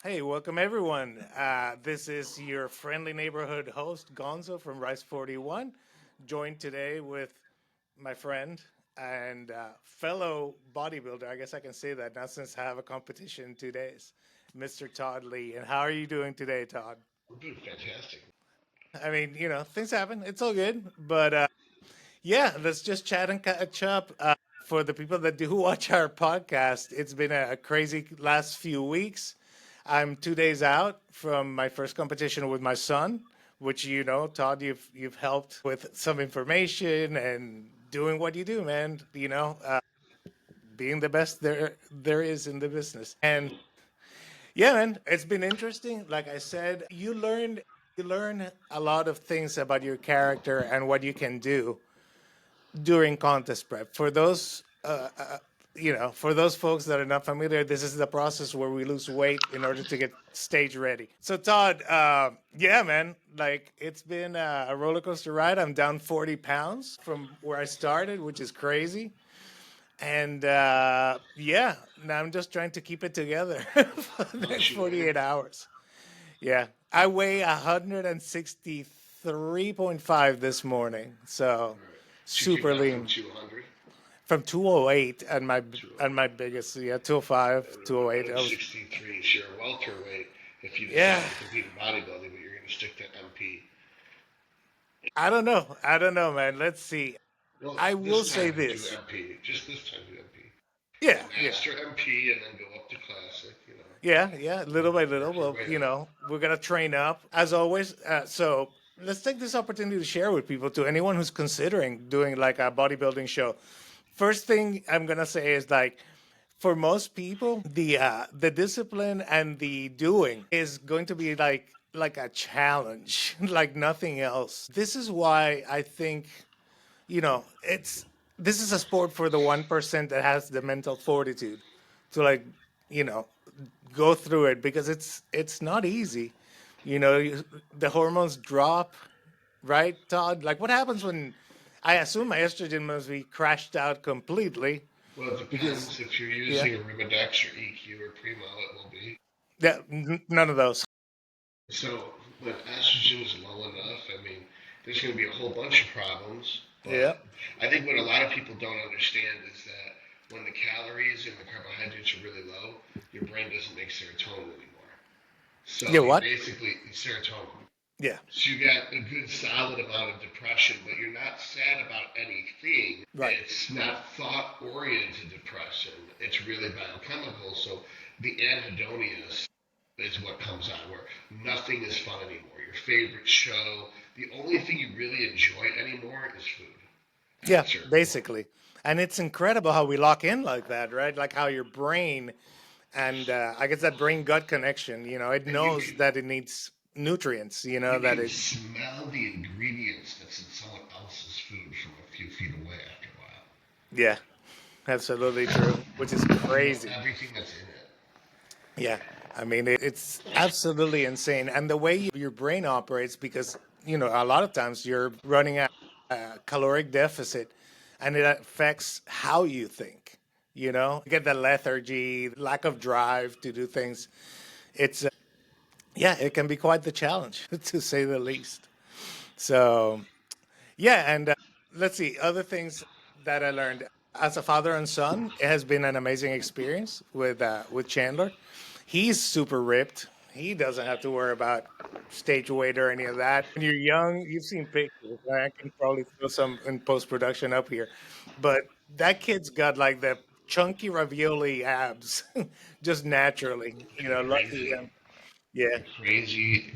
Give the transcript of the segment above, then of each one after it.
Hey, welcome everyone. This is your friendly neighborhood host, Gonzo from Rice 41, joined today with my friend and fellow bodybuilder. I guess I can say that now since I have a competition in 2 days, Mr. Todd Lee. And how are you doing today, Todd? I'm doing fantastic. I mean, things happen. It's all good. But yeah, let's just chat and catch up. For the people that do watch our podcast, it's been a crazy last few weeks. I'm 2 days out from my first competition with my son, which Todd, you've helped with some information and doing what you do, man. Being the best there is in the business. And yeah, man, it's been interesting. Like I said, you learn a lot of things about your character and what you can do during contest prep. For those folks that are not familiar, this is the process where we lose weight in order to get stage ready. So, Todd, yeah, man, like it's been a roller coaster ride. I'm down 40 pounds from where I started, which is crazy. And yeah, now I'm just trying to keep it together for the How next much you weigh? 48 hours. Yeah, I weigh 163.5 this morning. So, All right. So you came super down from lean. 200 From 208 and my to and my biggest, yeah, 205, 208. I was 163. So you're welterweight if you yeah. decide to compete in bodybuilding, but you're going to stick to MP. I don't know. I don't know, man. Let's see. Well, I will this say time do this. MP. Just this time do MP. Yeah, So yeah. master MP and then go up to classic. Yeah, yeah, little by little. Work your Well, way up. we're gonna train up as always. So let's take this opportunity to share with people, to anyone who's considering doing like a bodybuilding show. First thing I'm gonna say is like, for most people, the discipline and the doing is going to be like a challenge, like nothing else. This is why I think it's this is a sport for the 1% that has the mental fortitude to like you know go through it, because it's not easy. The hormones drop, right, Todd? Like, what happens when I assume my estrogen must be crashed out completely Well, it because depends. If you're yeah, using a Ribodex or EQ or Primo, it will be. yeah, none of those. So when estrogen is low enough, I mean, there's going to be a whole bunch of problems. Yeah. But I think what a lot of people don't understand is that when the calories and the carbohydrates are really low, your brain doesn't make serotonin anymore. So Yeah, you what? basically serotonin. Yeah. So you got a good solid amount of depression, but you're not sad about anything. Right. It's not thought oriented depression. It's really biochemical. So the anhedonia is what comes on, where nothing is fun anymore. Your favorite show, the only thing you really enjoy anymore is food at Yeah, a certain point. basically. And it's incredible how we lock in like that, right? Like how your brain and I guess that brain gut connection, it And you knows can that it needs nutrients, you that can it, smell the ingredients that's in someone else's food from a few feet away after a while. yeah, absolutely true, which is You know crazy. everything that's in it. Yeah. I mean, it's absolutely insane. And the way your brain operates, because, a lot of times you're running a caloric deficit and it affects how you think, you get the lethargy, lack of drive to do things. Yeah, it can be quite the challenge, to say the least. So, yeah, and let's see, other things that I learned as a father and son. It has been an amazing experience with Chandler. He's super ripped. He doesn't have to worry about stage weight or any of that. When you're young, you've seen pictures. I can probably throw some in post production up here, but that kid's got like the chunky ravioli abs, just naturally. Lucky Crazy, him. Yeah. crazy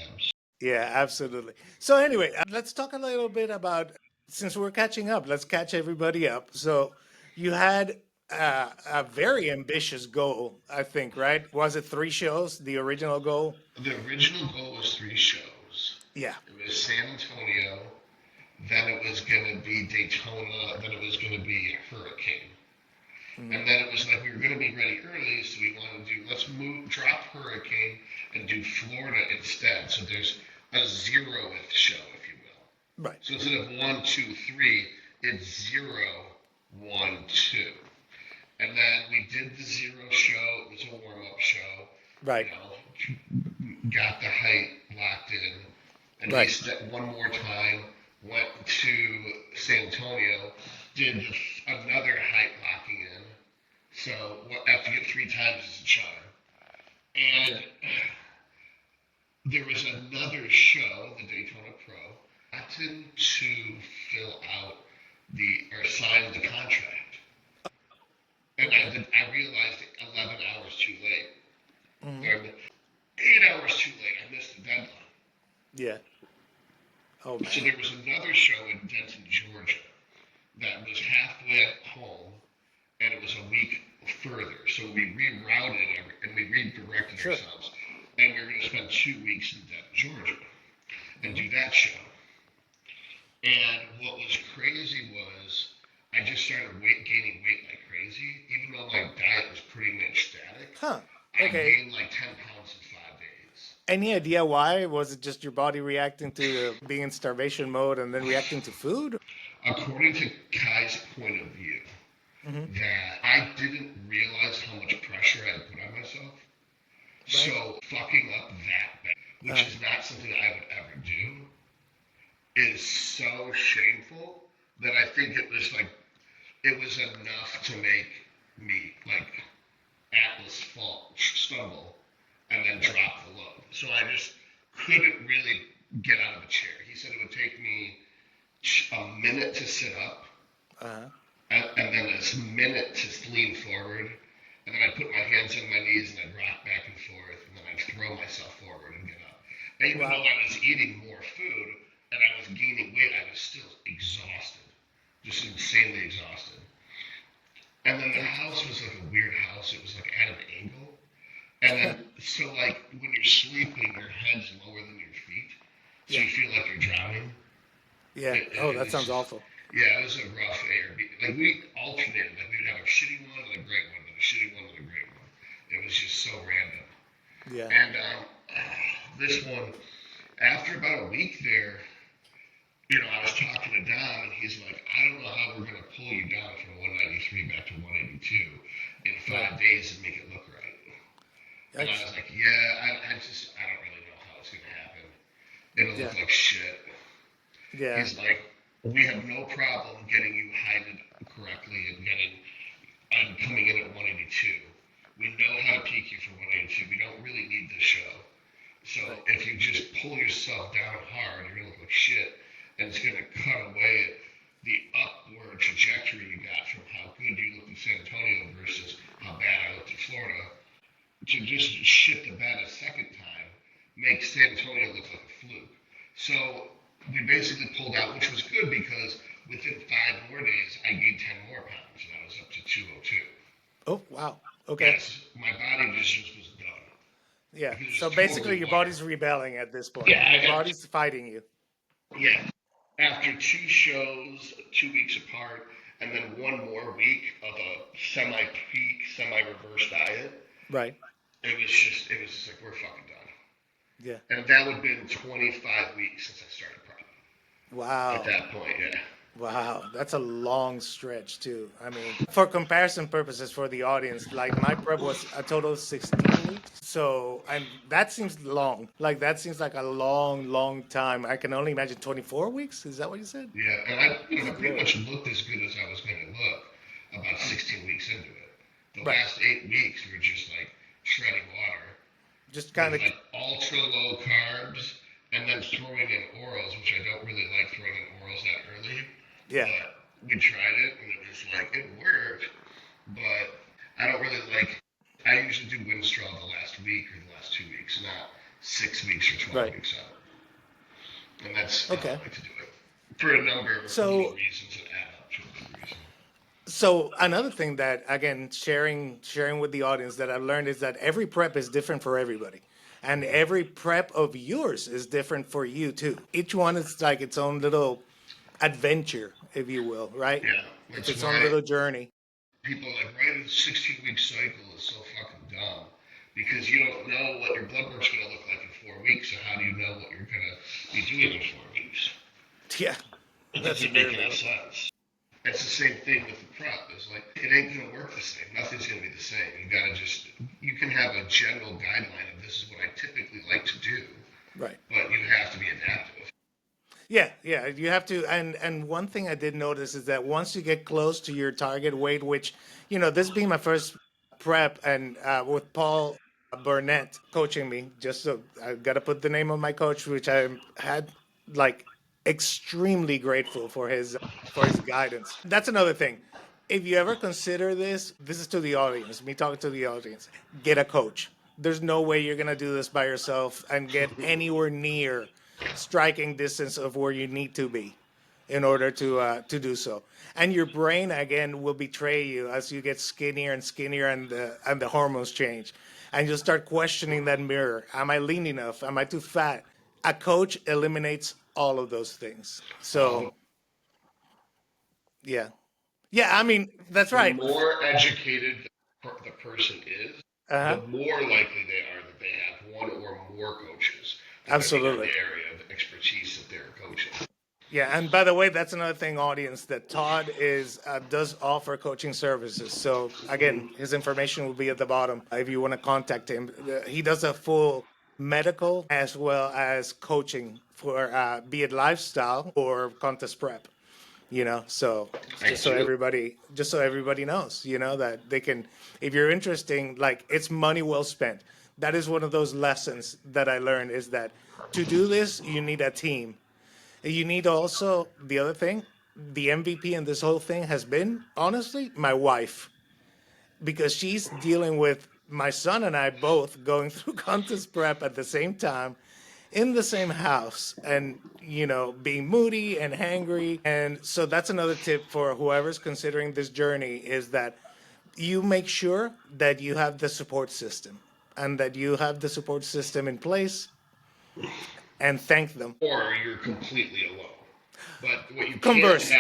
abs. Yeah, absolutely. So anyway, let's talk a little bit about, since we're catching up, let's catch everybody up. So you had a very ambitious goal, I think, right? Was it 3 shows, the original goal? The original goal was three shows. Yeah. It was San Antonio, then it was going to be Daytona, then it was going to be Hurricane. Mhm. And then it was like we were going to be ready early, so we wanted to do, let's move, drop Hurricane and do Florida instead. So there's a zeroth show, if you will. Right. So instead of one, two, three, it's zero, one, two. And then we did the zero show. It was a warm up show. Right. you know, got the height locked in, and we Right. stepped one more time, went to San Antonio, did another height locking in. So after you get 3 times as a charm. Yeah. And there was another show, the Daytona Pro, gotten to fill out or sign the contract. And Okay. I realized 11 hours too late. Hmm. Or 8 hours too late. I missed the deadline. Yeah. Oh So man. there was another show in Denton, Georgia that was halfway home, and it was a week further. So we rerouted and we redirected Sure. ourselves. And we were going to spend 2 weeks in Denton, Georgia and Hmm. do that show. And what was crazy was I just started gaining weight like crazy, even though my diet was pretty much static. Huh. I Okay. gained like 10 pounds in 5 days. Any idea why? Was it just your body reacting to being in starvation mode and then reacting to food? According to Kai's point of view, Hmm. that I didn't realize how much pressure I had put on myself. Right. So fucking up that bad, which Uh, is not something I would ever do, is so shameful that I think it was enough to make me like Atlas stumble and then right. drop the load. So I just couldn't really get out of a chair. He said it would take me a minute to sit up, Uh-huh. and then a minute to lean forward, and then I'd put my hands on my knees and I'd rock back and forth, and then I'd throw myself forward and get up. And even though Wow. I was eating more food and I was gaining weight, I was still exhausted, just insanely exhausted. And then the house was like a weird house. It was like at an angle. And then, so like when you're sleeping, your head's lower than your feet. So Yeah. you feel like you're drowning. Yeah. Oh, It that was sounds just, awful. yeah, it was a rough Airbnb. Like we alternated. Like we would have a shitty one and a great one, and a shitty one and a great one. It was just so random. Yeah. And this one, after about a week there, I was talking to Dom, and he's like, I don't know how we're going to pull you down from 193 back to 182 in Right. 5 days and make it look right. And I Yikes. was like, yeah, I don't really know how it's going to happen. It'll look Yeah. like shit. Yeah. He's like, we have no problem getting you heighted correctly and coming in at 182. We know how to peak you for 182. We don't really need this show. So Right. if you just pull yourself down hard, you're gonna look like shit, and it's gonna cut away the upward trajectory you got from how good you looked in San Antonio versus how bad I looked in Florida. To just shit the bed a second time makes San Antonio look like a fluke. So we basically pulled out, which was good because within 5 more days I gained 10 more pounds, and I was up to 202. Oh, wow. Okay. Yes, my body just was done. Yeah. It was So basically, totally your water. body's rebelling at this point. Yeah, Your I got body's fighting you. yeah. After 2 shows, 2 weeks apart, and then one more week of a semi-peak, semi-reverse diet, Right. it was just like we're fucking done. Yeah. And that would have been 25 weeks since I started prep. At Wow. that point, yeah. Wow, that's a long stretch too. I mean, for comparison purposes for the audience, like my prep was a total of 16 weeks. So, and that seems long. Like that seems like a long, long time. I can only imagine 24 weeks. Is that what you said? Yeah, and I Good pretty Lord. much looked as good as I was going to look about Mm. 16 weeks into it. The Right. last 8 weeks were just like treading water Just kind with of, like ultra low carbs and then throwing in orals, which I don't really like throwing in orals that early. yeah. But we tried it and it was like, it worked. But I don't really like, I usually do Winstrol the last week or the last 2 weeks, not 6 weeks or 12 Right. weeks out. And that's how I Okay. like to do it. For a number of little So, reasons that add up to a good reason. so another thing that again sharing with the audience that I've learned is that every prep is different for everybody. And every prep of yours is different for you too. Each one is like its own little adventure, if you will, right? Yeah, It's that's its own why little journey. people like writing a 16-week cycle is so fucking dumb. Because you don't know what your blood work's going to look like in 4 weeks, so how do you know what you're going to be doing in 4 weeks? Yeah, It that's a doesn't make very any valid point. sense. It's the same thing with the prep. It's like it ain't gonna work the same. Nothing's gonna be the same. You can have a general guideline Yeah, yeah, you have to. And one thing I did notice is that once you get close to your target weight, which this being my first prep, and with Paul Burnett coaching me, just so I got to put the name of my coach, which I had like extremely grateful for his guidance. That's another thing. If you ever consider this, this is to the audience, me talking to the audience, get a coach. There's no way you're going to do this by yourself and get anywhere near striking distance of where you need to be in order to do so. And your brain again will betray you as you get skinnier and skinnier, and the hormones change, and you'll start questioning that mirror. Am I lean enough? Am I too fat? A coach eliminates all of those things. So Well, yeah, yeah. I mean that's the right. more educated the person is, Uh the huh. more likely they are that they have one or more coaches, depending on Absolutely. the area of expertise that they're coaching. Yeah, and by the way, that's another thing, audience, that Todd is does offer coaching services. So again, his information will be at the bottom if you want to contact him. He does a full medical as well as coaching for be it lifestyle or contest prep. So I do. just so everybody knows, that they can, if you're interested, like it's money well spent. That is one of those lessons that I learned is that to do this, you need a team. You need also the other thing, the MVP in this whole thing has been honestly my wife, because she's dealing with my son and I both going through contest prep at the same time in the same house, and being moody and hangry. And so that's another tip for whoever's considering this journey is that you make sure that you have the support system, and that you have the support system in place, and thank them. Or you're completely alone. But Conversely,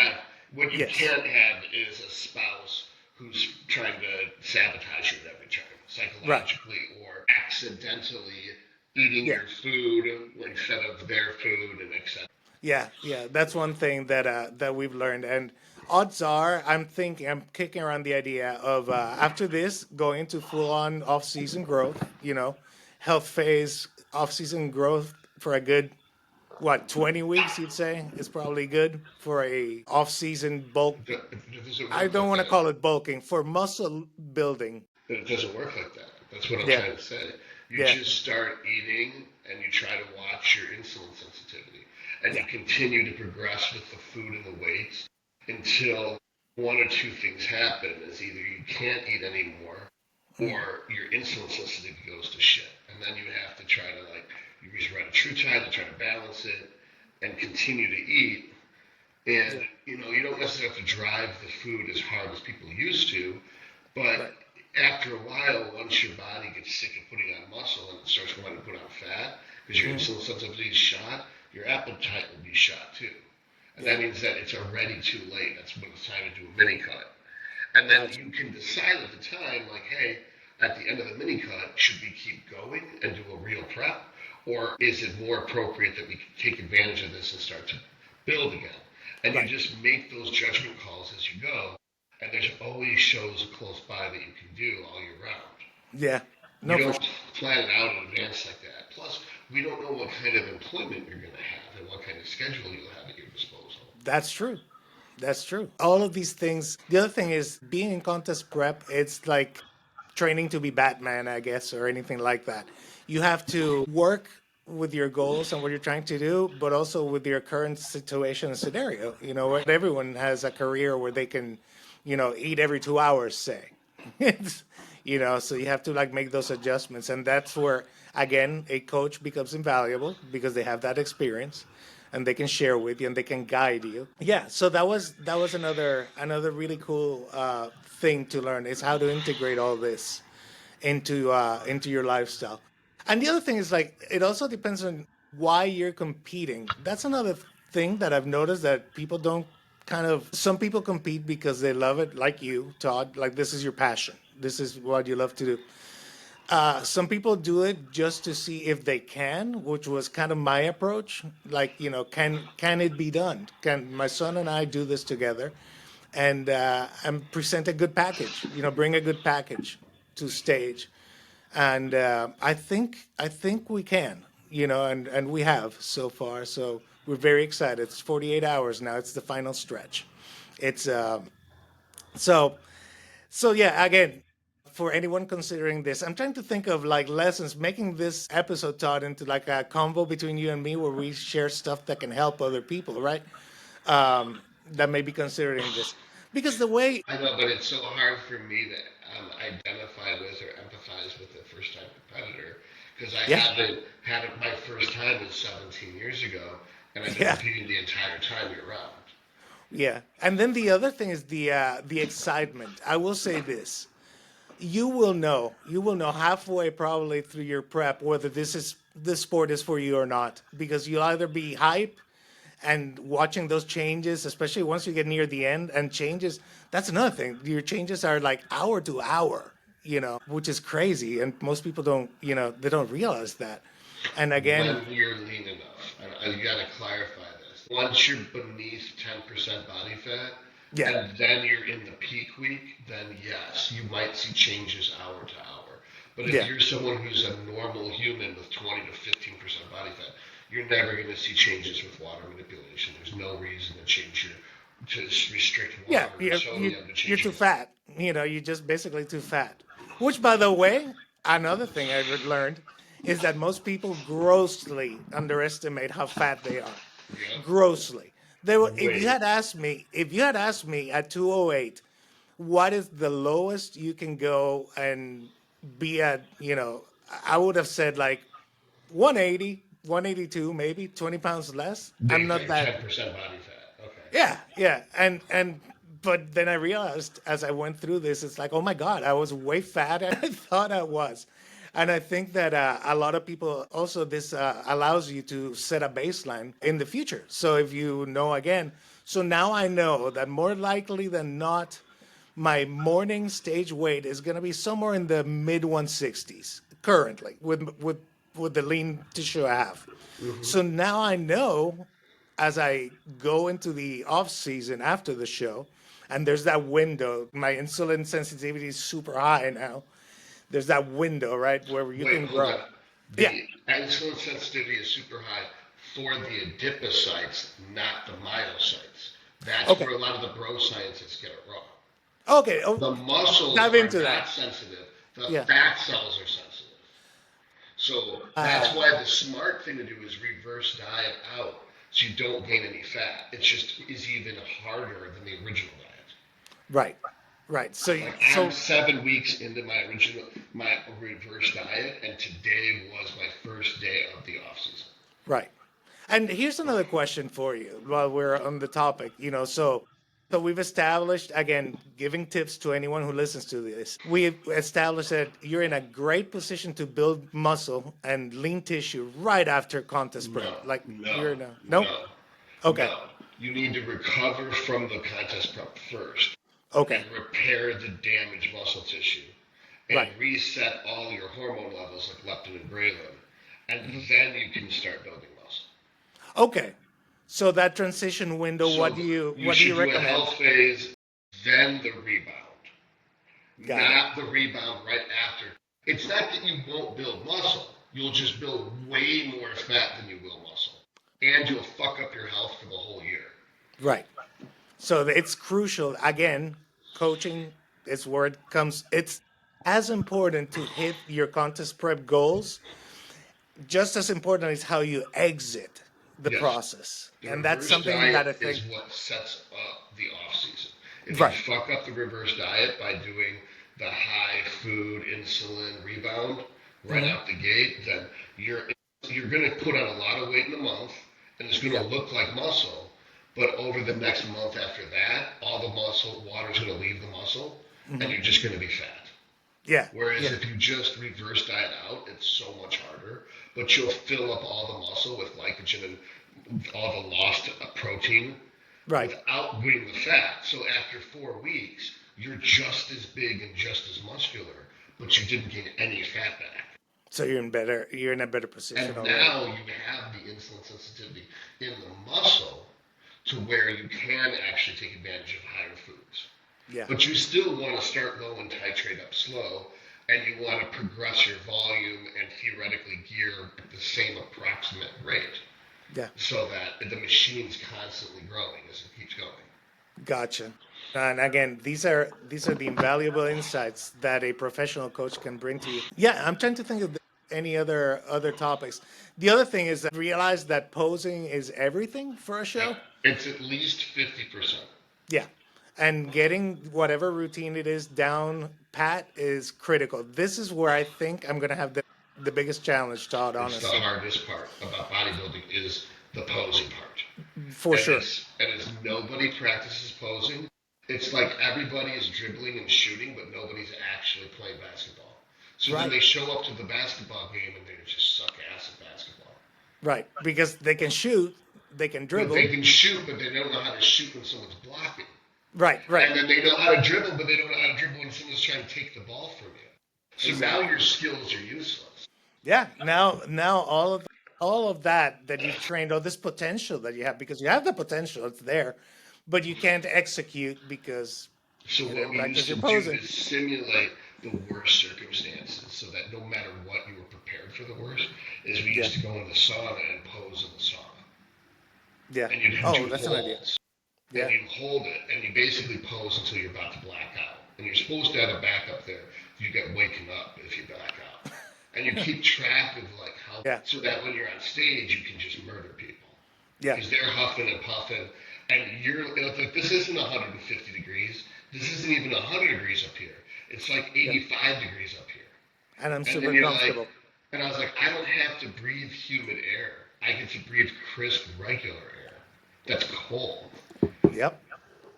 what you yes. can't have is a spouse who's trying to sabotage you at every turn, Right. psychologically or accidentally eating Yeah. your food instead of their food and etc. Yeah, yeah, that's one thing that we've learned, and odds are, I'm kicking around the idea of after this going into full on off season growth, health phase off season growth for a good 20 weeks. You'd say is probably good for a off season bulk. It doesn't I work don't like want to that. call it bulking, for muscle building. It doesn't work like that. That's what I'm Yeah, trying to say. You yeah, just start eating and you try to watch your insulin sensitivity. And yeah, you continue to progress with the food and the weights until one or two things happen is either you can't eat anymore or your insulin sensitivity goes to shit. And then you have to try to you just run a true tide to try to balance it and continue to eat. And yeah. you don't necessarily have to drive the food as hard as people used to, but Right. after a while, once your body gets sick of putting on muscle and it starts wanting to put on fat because your Hmm. insulin sensitivity is shot, your appetite will be shot too. And Yeah. that means that it's already too late. That's when it's time to do a mini cut. And then Gotcha. you can decide at the time, like, hey, at the end of the mini cut, should we keep going and do a real prep? Or is it more appropriate that we take advantage of this and start to build again? And you Right. just make those judgment calls as you go. And there's always shows close by that you can do all year round. Yeah. We No, for don't plan it out in advance like that. Plus, we don't know what kind of employment you're going to have and what kind of schedule you'll have at your disposal. That's true. That's true. All of these things. The other thing is being in contest prep, it's like training to be Batman, I guess, or anything like that. You have to work with your goals and what you're trying to do, but also with your current situation and scenario. Where everyone has a career where they can, eat every 2 hours, say. It's, so you have to like make those adjustments. And that's where, again, a coach becomes invaluable because they have that experience and they can share with you and they can guide you. Yeah, so that was another really cool thing to learn is how to integrate all this into your lifestyle. And the other thing is like it also depends on why you're competing. That's another thing that I've noticed that people don't kind of some people compete because they love it, like you, Todd. Like this is your passion. This is what you love to do. Some people do it just to see if they can, which was kind of my approach. Like, can it be done? Can my son and I do this together, and present a good package? Bring a good package to stage, and I think we can. And we have so far. So We're very excited. It's 48 hours now. It's the final stretch. It's so so yeah. Again, for anyone considering this, I'm trying to think of like lessons, making this episode, Todd, into like a convo between you and me, where we share stuff that can help other people, right? That may be considering this, because the way, I know, but it's so hard for me to identify with or empathize with a first time competitor because I yeah, haven't had it. My first time is 17 years ago, and I've been yeah, competing the entire time year round. yeah. And then the other thing is the excitement. I will say this: you will know halfway probably through your prep whether this sport is for you or not, because you'll either be hype and watching those changes, especially once you get near the end, and changes, that's another thing, your changes are like hour to hour, which is crazy, and most people don't, they don't realize that. And again, When you're lean enough, and you got to clarify this. Once you're beneath 10% body fat, yeah, and then you're in the peak week, then yes, you might see changes hour to hour. But if yeah, you're someone who's a normal human with 20 to 15% body fat, you're never going to see changes with water manipulation. There's no reason to change your to restrict yeah, water or sodium to you're change too your. fat, you're just basically too fat, which, by the way, another thing I learned is that most people grossly underestimate how fat they are. Yeah, Grossly. They were, way. if you had asked me at 208, what is the lowest you can go and be at, I would have said like 180, 182, maybe 20 pounds less. I'm Big not thing, that. 10% body fat. Okay. Yeah, yeah. But then I realized as I went through this, it's like, oh my God, I was way fatter than I thought I was. And I think that a lot of people also, this allows you to set a baseline in the future. So if you know again, so now I know that more likely than not, my morning stage weight is going to be somewhere in the mid 160s currently with the lean tissue I have. Hmm. So now I know, as I go into the off season after the show, and there's that window. My insulin sensitivity is super high now. There's that window, right, where you Wait, can hold on. grow. Yeah. The insulin sensitivity is super high for the adipocytes, not the myocytes. That's Okay. where a lot of the bro scientists get it wrong. Okay. Oh, The muscles dive are into not that. sensitive. The Yeah. fat cells are sensitive. So that's Uh, why the smart thing to do is reverse diet out so you don't gain any fat. It just is even harder than the original diet. right. Right. Like I'm So 7 weeks into my reverse diet, and today was my first day of the off season. right. And here's another question for you while we're on the topic. So we've established, again, giving tips to anyone who listens to this. We've established that you're in a great position to build muscle and lean tissue right after contest prep. No, Like no, you're in a no? no, Okay. no. You need to recover from the contest prep first and Okay. repair the damaged muscle tissue and Right. reset all your hormone levels like leptin and ghrelin, and Hmm. then you can start building muscle. Okay. So that transition window, So you what do you should do a recommend? health phase, then the rebound, Got it. not the rebound right after. It's not that you won't build muscle. You'll just build way more fat than you will muscle. And you'll fuck up your health for the whole year. Right. So it's crucial. Again, coaching is where it comes. It's as important to hit your contest prep goals, just as important is how you exit the Yes. process. The And that's reverse something that I diet is think, what sets up the off season. If you right. fuck up the reverse diet by doing the high food insulin rebound right Hmm. out the gate, then you're you're going to put on a lot of weight in a month, and it's going Yeah. to look like muscle. But over the next month after that, all the muscle water is going to leave the muscle, and Hmm. you're just going to be fat. Yeah. Whereas Yeah. if you just reverse diet out, it's so much harder. But you'll fill up all the muscle with glycogen and all the lost protein Right. without getting the fat. So after 4 weeks, you're just as big and just as muscular, but you didn't gain any fat back. So you're in a better position And already. now you have the insulin sensitivity in the muscle to where you can actually take advantage of higher foods. Yeah. But you still want to start low and titrate up slow, and you want to progress your volume and theoretically gear at the same approximate rate. Yeah. so that the machine's constantly growing as it keeps going. Gotcha. And again, these are the invaluable insights that a professional coach can bring to you. Yeah, I'm trying to think of any other topics. The other thing is that realize that posing is everything for a show. It's at least 50%. Yeah. And getting whatever routine it is down pat is critical. This is where I think I'm going to have the biggest challenge, Todd, It's the honestly. hardest part about bodybuilding is the posing part. For And sure. as nobody practices posing, it's like everybody is dribbling and shooting, but nobody's actually playing basketball. So then Right. they show up to the basketball game and they just suck ass at basketball. Right. Because they can shoot, they can But they dribble. can shoot, but they don't know how to shoot when someone's blocking. Right, right. And then they know how to dribble, but they don't know how to dribble when someone's trying to take the ball from you. So now Exactly. your skills are useless. Yeah. Now all of that you've trained, all this potential that you have, because you have the potential, it's there, but you can't execute because So you what didn't we practice used your to do posing. is simulate the worst circumstances so that no matter what, you were prepared for the worst. Is we Yeah. used to go in the sauna and pose in the sauna. Yeah. And you'd Oh, do that's an idea. holds. And Yeah. you hold it and you basically pose until you're about to black out. And you're supposed to have a backup there. You get waken up if you black out. And you keep track of like how, Yeah. so that when you're on stage, you can just murder people. Yeah. Because they're huffing and puffing, and it's like this isn't 150 degrees. This isn't even 100 degrees up here. It's like Yeah. 85 degrees up here. And I'm And then super you're like, comfortable. and I was like, I don't have to breathe humid air. I get to breathe crisp, regular air. That's cold. Yep.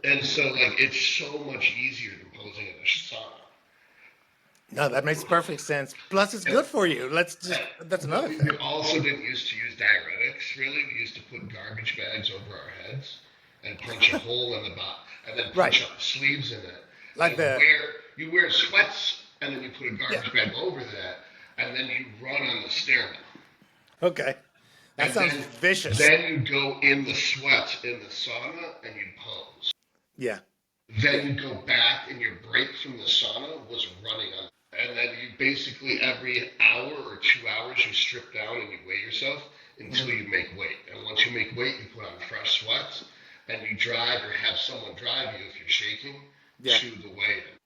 And so, like, it's so much easier than posing in a sauna. No, that makes perfect sense. Plus, it's And, good for you. That's but another we thing. also didn't used to use diuretics, really. We used to put garbage bags over our heads and punch a hole in the bottom, and then Right. punch up sleeves in it. Like And the, you wear sweats, and then you put a yeah. garbage bag over that, and then you run on the stairmill. Okay. That And sounds vicious. then you go in the sweats in the sauna and you pose. Yeah. Then Yeah. you go back, and your break from the sauna was running on. And then you basically every hour or 2 hours you strip down and you weigh yourself until Mhm. you make weight. And once you make weight, you put on fresh sweats and you drive or have someone drive you if you're shaking Yeah. to the weigh-in.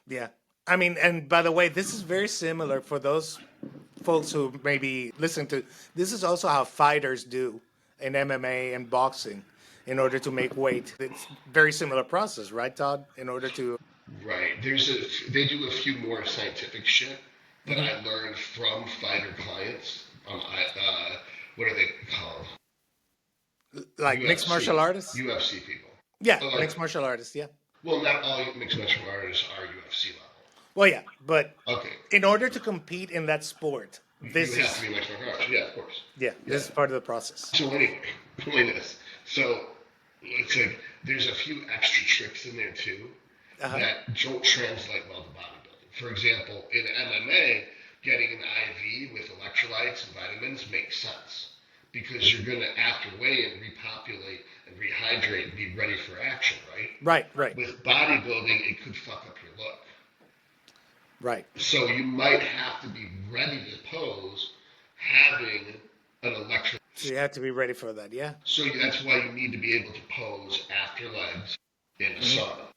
Yeah. I mean, and by the way, this is very similar for those folks who maybe listen to. This is also how fighters do in MMA and boxing in order to make weight. It's very similar process, right, Todd? In order to. Right. They do a few more scientific shit that Mhm. I learned from fighter clients. What are they called? Like mixed martial UFC. artists. UFC people. Yeah, But like, mixed martial artists. Yeah. well, not all mixed martial artists are UFC Well, yeah, but level. Okay. in order to compete in that sport, You this have to is be mixed martial arts. Yeah, of course. yeah, Yeah. this is part of the process. So anyway, point is, so it's like there's a few extra tricks in there too Uh huh. that don't translate well to bodybuilding. For example, in MMA, getting an IV with electrolytes and vitamins makes sense because you're going to after weigh in repopulate and rehydrate and be ready for action, right? Right. Right. With bodybuilding, it could fuck up your look. Right. So you might have to be ready to pose having an electrolyte. So you have to be ready for that. Yeah. So that's why you need to be able to pose after legs in a Hmm. sauna.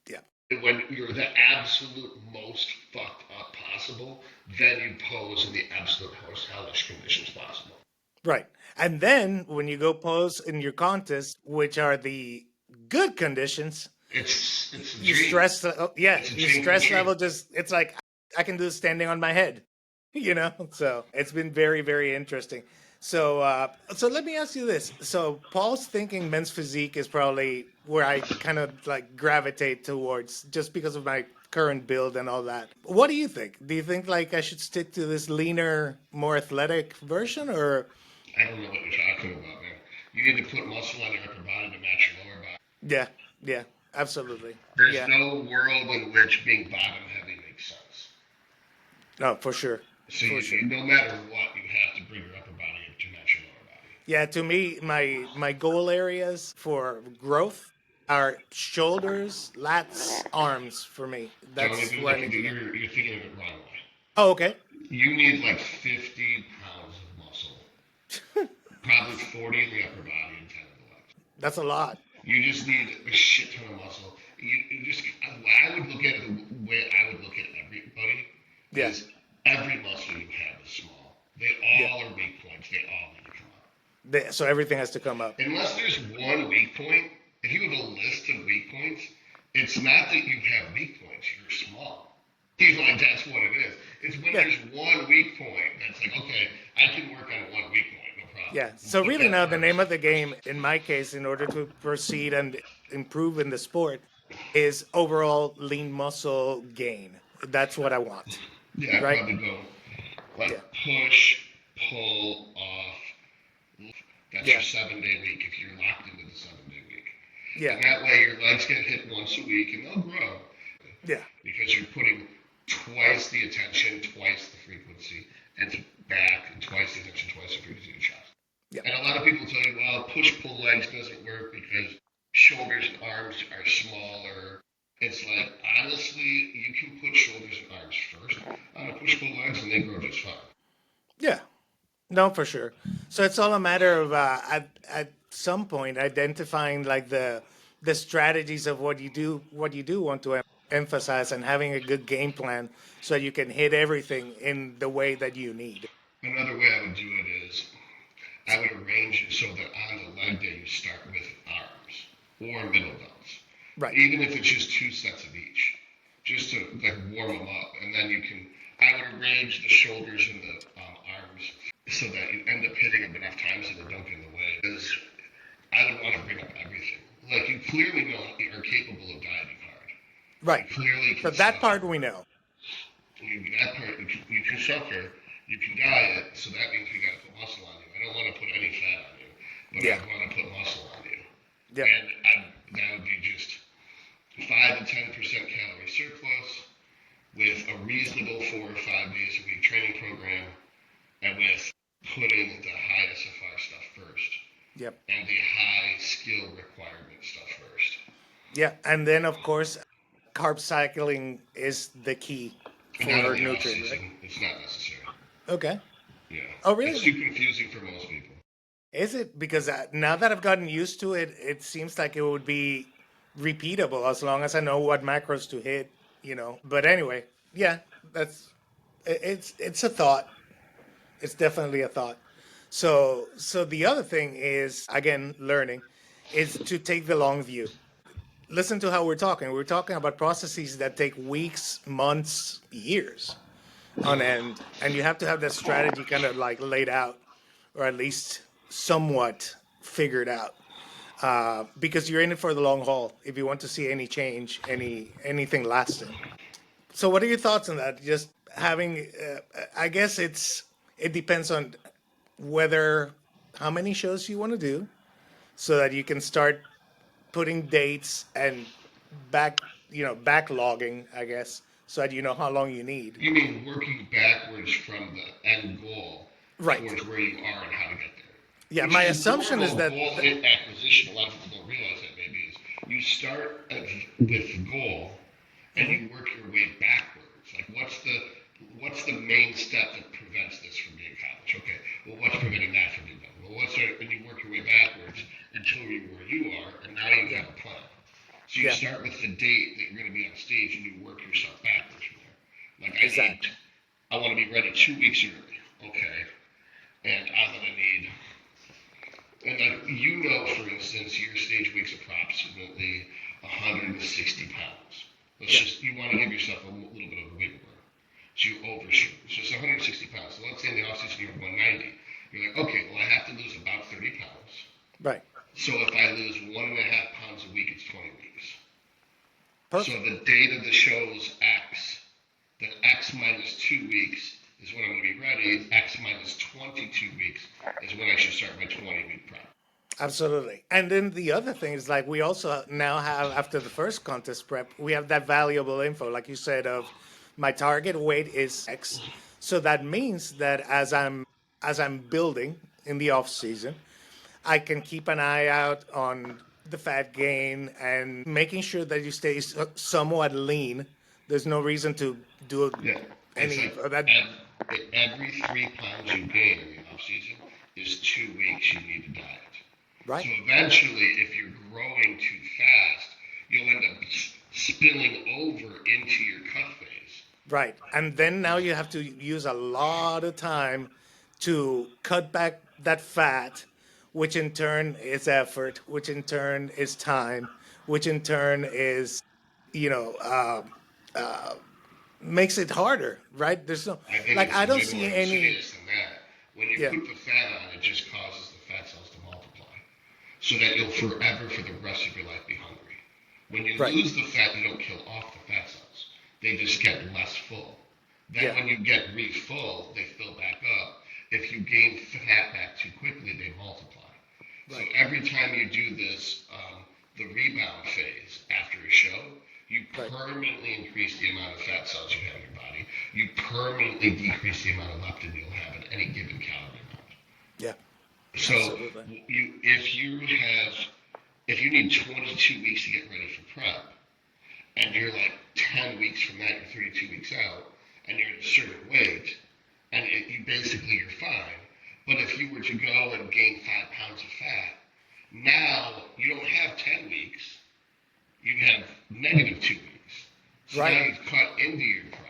Yeah. When you're the absolute most fucked up possible, then you pose in the absolute most hellish conditions possible. Right. And then when you go pose in your contest, which are the good conditions, It's a you dream. stress. Yeah, It's a your dream come stress true. level just. It's like I can do this standing on my head. You know. So it's been very very interesting. So let me ask you this. So Paul's thinking men's physique is probably where I kind of like gravitate towards, just because of my current build and all that. What do you think? Do you think like I should stick to this leaner, more athletic version, or I don't know what you're talking about, man. You need to put muscle on your upper body to match your lower body. yeah, yeah, absolutely, There's yeah, no world in which being bottom heavy makes sense. no, for sure, So for sure. no matter what, you have to bring your upper body up to match your lower body. Yeah, to me, my goal areas for growth are shoulders, lats, arms. For me, Don't that's even where I look at need to it. go. You're thinking of it wrong way. Oh, okay. You need like 50 pounds of muscle probably 40 in the upper body and 10 in the legs. That's a lot. You just need a shit ton of muscle. You just, I would look at it the way I would look at everybody Yeah. is every muscle you have is small. They Yeah. all are weak points. They all need to come up. So everything has to come up. Unless there's one weak point, if you have a list of weak points, it's not that you have weak points. You're small. Like that's what it is. It's when there's one weak point that's like, okay, I can work on one weak point, no problem. Yeah. So really now the name of the game, in my case, in order to proceed and improve in the sport, is overall lean muscle gain. That's what I want. Yeah, I'd right? probably go like Yeah. push, pull, off. That's Yeah. your 7-day week if you're locked into the 7-day week. Yeah. And that way your legs get hit once a week and they'll grow. Yeah. Because you're putting twice the attention, twice the frequency, and back, and twice the attention, twice the frequency to chest. Yeah. And a lot of people tell you, well, push-pull legs doesn't work because shoulders and arms are smaller. It's like, honestly, you can put shoulders and arms first on a push-pull legs and they grow just fine. Yeah. No, for sure. So it's all a matter of at some point identifying like the strategies of what you do want to emphasize, and having a good game plan so you can hit everything in the way that you need. Another way I would do it is I would arrange it so that on the leg day you start with arms or middle belts. Right. Even if it's just 2 sets of each, just to like warm them up, and then you can. I would arrange the shoulders and the arms so that you end up hitting them enough times that they don't get in the way. Because I would want to bring up everything. Like you clearly know you are capable of dieting hard. Right. You clearly can So that suffer. part we know. That part you can suffer. You can diet. So that means we got to put muscle on you. I don't want to put any fat on you, but I want to put muscle on you. Yeah. And that would be just 5 to 10% calorie surplus with a reasonable 4 or 5 days a week training program, and with putting the high SFR stuff first. Yep. And the high skill requirement stuff first. Yeah, and then of course, carb cycling is the key for nutrition. Right? It's not necessary. Okay. Yeah. Oh, really? It's too confusing for most people. Is it? Because now that I've gotten used to it, it seems like it would be repeatable as long as I know what macros to hit, But anyway, yeah, it's a thought. It's definitely a thought. So the other thing is, again, learning, is to take the long view. Listen to how we're talking. We're talking about processes that take weeks, months, years on end, and you have to have that strategy kind of like laid out, or at least somewhat figured out, because you're in it for the long haul. If you want to see any change, anything lasting. So, what are your thoughts on that? Just having, I guess it depends on how many shows you want to do, so that you can start putting dates and backlogging, I guess, so that you know how long you need. You mean working backwards from the end goal towards where you are and how to get there? Yeah, my assumption is that goal acquisition. A lot of people don't realize that maybe is you start with the goal and you work your way backwards. Like what's the main step that prevents this from being accomplished? Okay, well what's preventing that from being done? Well, and you work your way backwards until you're where you are, and now you have a plan. So you start with the date that you're going to be on stage, and you work yourself backwards from there. Like I want to be ready 2 weeks early. Okay, and I'm going to need. And for instance, your stage weight's approximately 160 pounds. You want to give yourself a little bit of a wiggle room. So you overshoot. So it's 160 pounds. So let's say in the off-season you're 190. You're like, okay, well I have to lose about 30 pounds. Right. So if I lose 1.5 pounds a week, it's 20 weeks. Perfect. So the date of the show's X, then X minus 2 weeks is when I'm going to be ready. X minus 22 weeks is when I should start my 20-week prep. Absolutely. And then the other thing is, like, we also now have, after the first contest prep, we have that valuable info, like you said, of my target weight is X. So that means that as I'm building in the off season, I can keep an eye out on the fat gain and making sure that you stay somewhat lean. There's no reason to do It's any like that every 3 pounds you gain in the off season is 2 weeks you need to diet. right, So eventually, if you're growing too fast, you'll end up spilling over into your cut phase. right, and then now you have to use a lot of time to cut back that fat, which in turn is effort, which in turn is time, which in turn is, you know, makes it harder, right? There's no, I think like, it's I a don't bit more see any, insidious than that. When you yeah, put the fat on, it just causes the fat cells to multiply, so that you'll forever, for the rest of your life, be hungry. When you right, lose the fat, you don't kill off the fat cells. They just get less full. Then yeah, when you get re-full, they fill back up. If you gain fat back too quickly, they multiply. So right, every time you do this, the rebound phase after a show, you right, permanently increase the amount of fat cells you have in your body. You permanently decrease the amount of leptin you'll have in any given calorie amount. yeah, So absolutely, if you need 22 weeks to get ready for prep, and you're like 10 weeks from that, you're 32 weeks out, and you're at a certain weight, and you're fine. But if you were to go and gain 5 pounds of fat, now you don't have 10 weeks, you have -2 weeks. So right, now you've cut into your prep.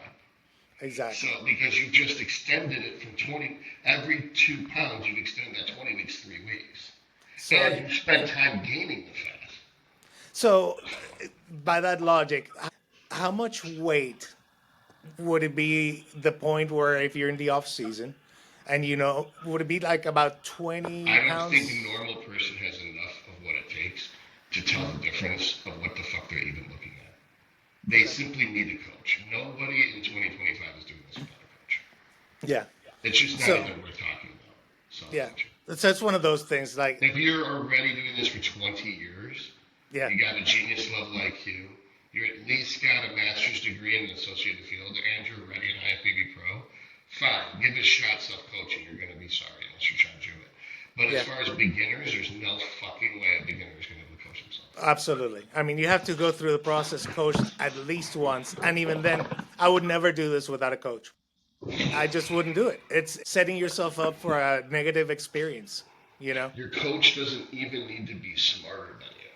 So exactly. because you've just extended it from 20, every 2 pounds, you've extended that 20 weeks, 3 weeks. So, And you've spent time gaining the fat. so by that logic, how much weight would it be the point where if you're in the off season, and would it be like about 20 I don't think a pounds? normal person has enough of what it takes to tell the difference of what the fuck they're even looking at. They Okay. simply need a coach. Nobody in 2025 is doing this without a coach. Yeah. It's just not So, even worth talking about. So I'll yeah. let you. That's one of those things like, If you're already doing this for 20 years, yeah. you got a genius level IQ, you at least got a master's degree in an associated field, and you're already an IFBB pro, fine. Give it a shot self coaching. You're going to be sorry unless you're trying to do it. But as Yeah. far as beginners, there's no fucking way a beginner is going to be able to coach themselves. Absolutely. I mean, you have to go through the process coached at least once. And even then, I would never do this without a coach. I just wouldn't do it. It's setting yourself up for a negative experience, you know? Your coach doesn't even need to be smarter than you.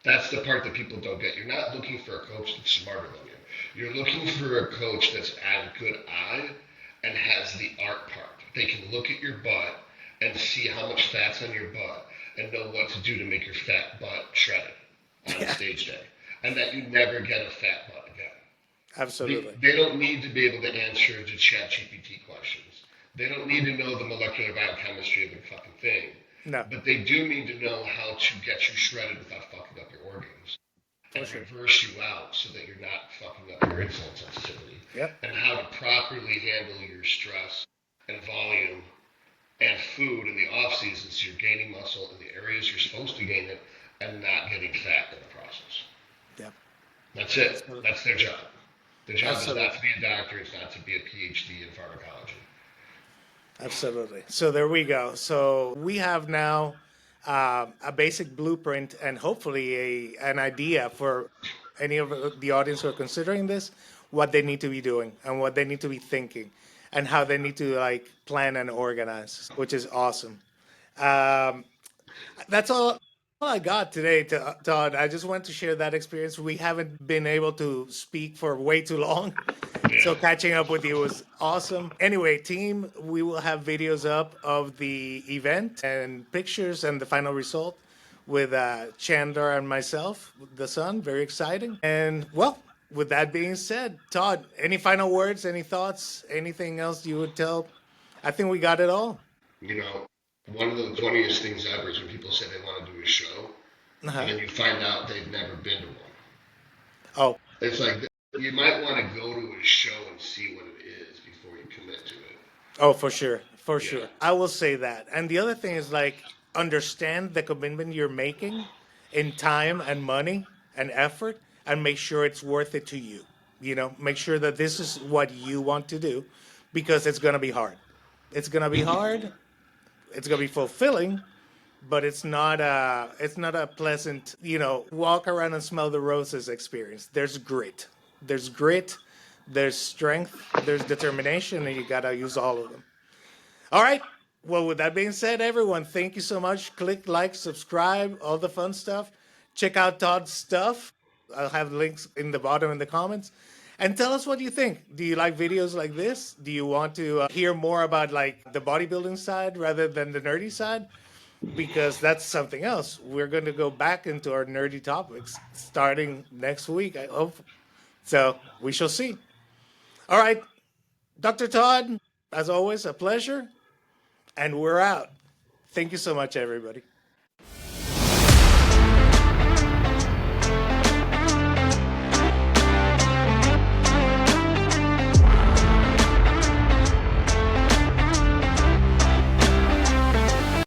That's the part that people don't get. You're not looking for a coach that's smarter than you. You're looking for a coach that's had a good eye and has the art part. They can look at your butt and see how much fat's on your butt and know what to do to make your fat butt shredded on Yeah, stage day. And that you never get a fat butt again. absolutely. They don't need to be able to answer the chat GPT questions. They don't need to know the molecular biochemistry of the fucking thing. No, But they do need to know how to get you shredded without fucking up your organs for and sure. reverse you out so that you're not fucking up your insulin sensitivity, Yep. and how to properly handle your stress and volume and food in the off season so you're gaining muscle in the areas you're supposed to gain it and not getting fat in the process. Yep. That's it. Absolutely. That's their job. Their job is not Absolutely. to be a doctor, it's not to be a PhD in pharmacology. Absolutely. So there we go. So we have now a basic blueprint and hopefully an idea for any of the audience who are considering this, what they need to be doing and what they need to be thinking and how they need to like plan and organize, which is awesome. Um, that's all I got today, Todd. I just want to share that experience. We haven't been able to speak for way too long. So Yeah. catching up with you was awesome. Anyway, team, we will have videos up of the event and pictures and the final result with Chandler and myself, the son. Very exciting. And well, with that being said, Todd, any final words, any thoughts, anything else you would tell? I think we got it all. You know, one of the funniest things ever is when people say they want to do a show and Uh-huh. then you find out they've never been to one. Oh, It's like you might want to go to a show and see what it is before you commit to it. oh, for sure, for Yeah. sure. I will say that. And the other thing is like understand the commitment you're making in time and money and effort, and make sure it's worth it to you. Make sure that this is what you want to do, because it's gonna be hard. It's gonna be hard. It's gonna be fulfilling, but it's not a pleasant walk around and smell the roses experience. There's grit. There's grit. there's strength, there's determination, and you gotta use all of them. All right. Well, with that being said, everyone, thank you so much. Click like, subscribe, all the fun stuff. Check out Todd's stuff. I'll have links in the bottom in the comments. And tell us what you think. Do you like videos like this? Do you want to hear more about like the bodybuilding side rather than the nerdy side? Because that's something else. We're going to go back into our nerdy topics starting next week, I hope. So we shall see. All right, Dr. Todd, as always, a pleasure. And we're out. Thank you so much, everybody.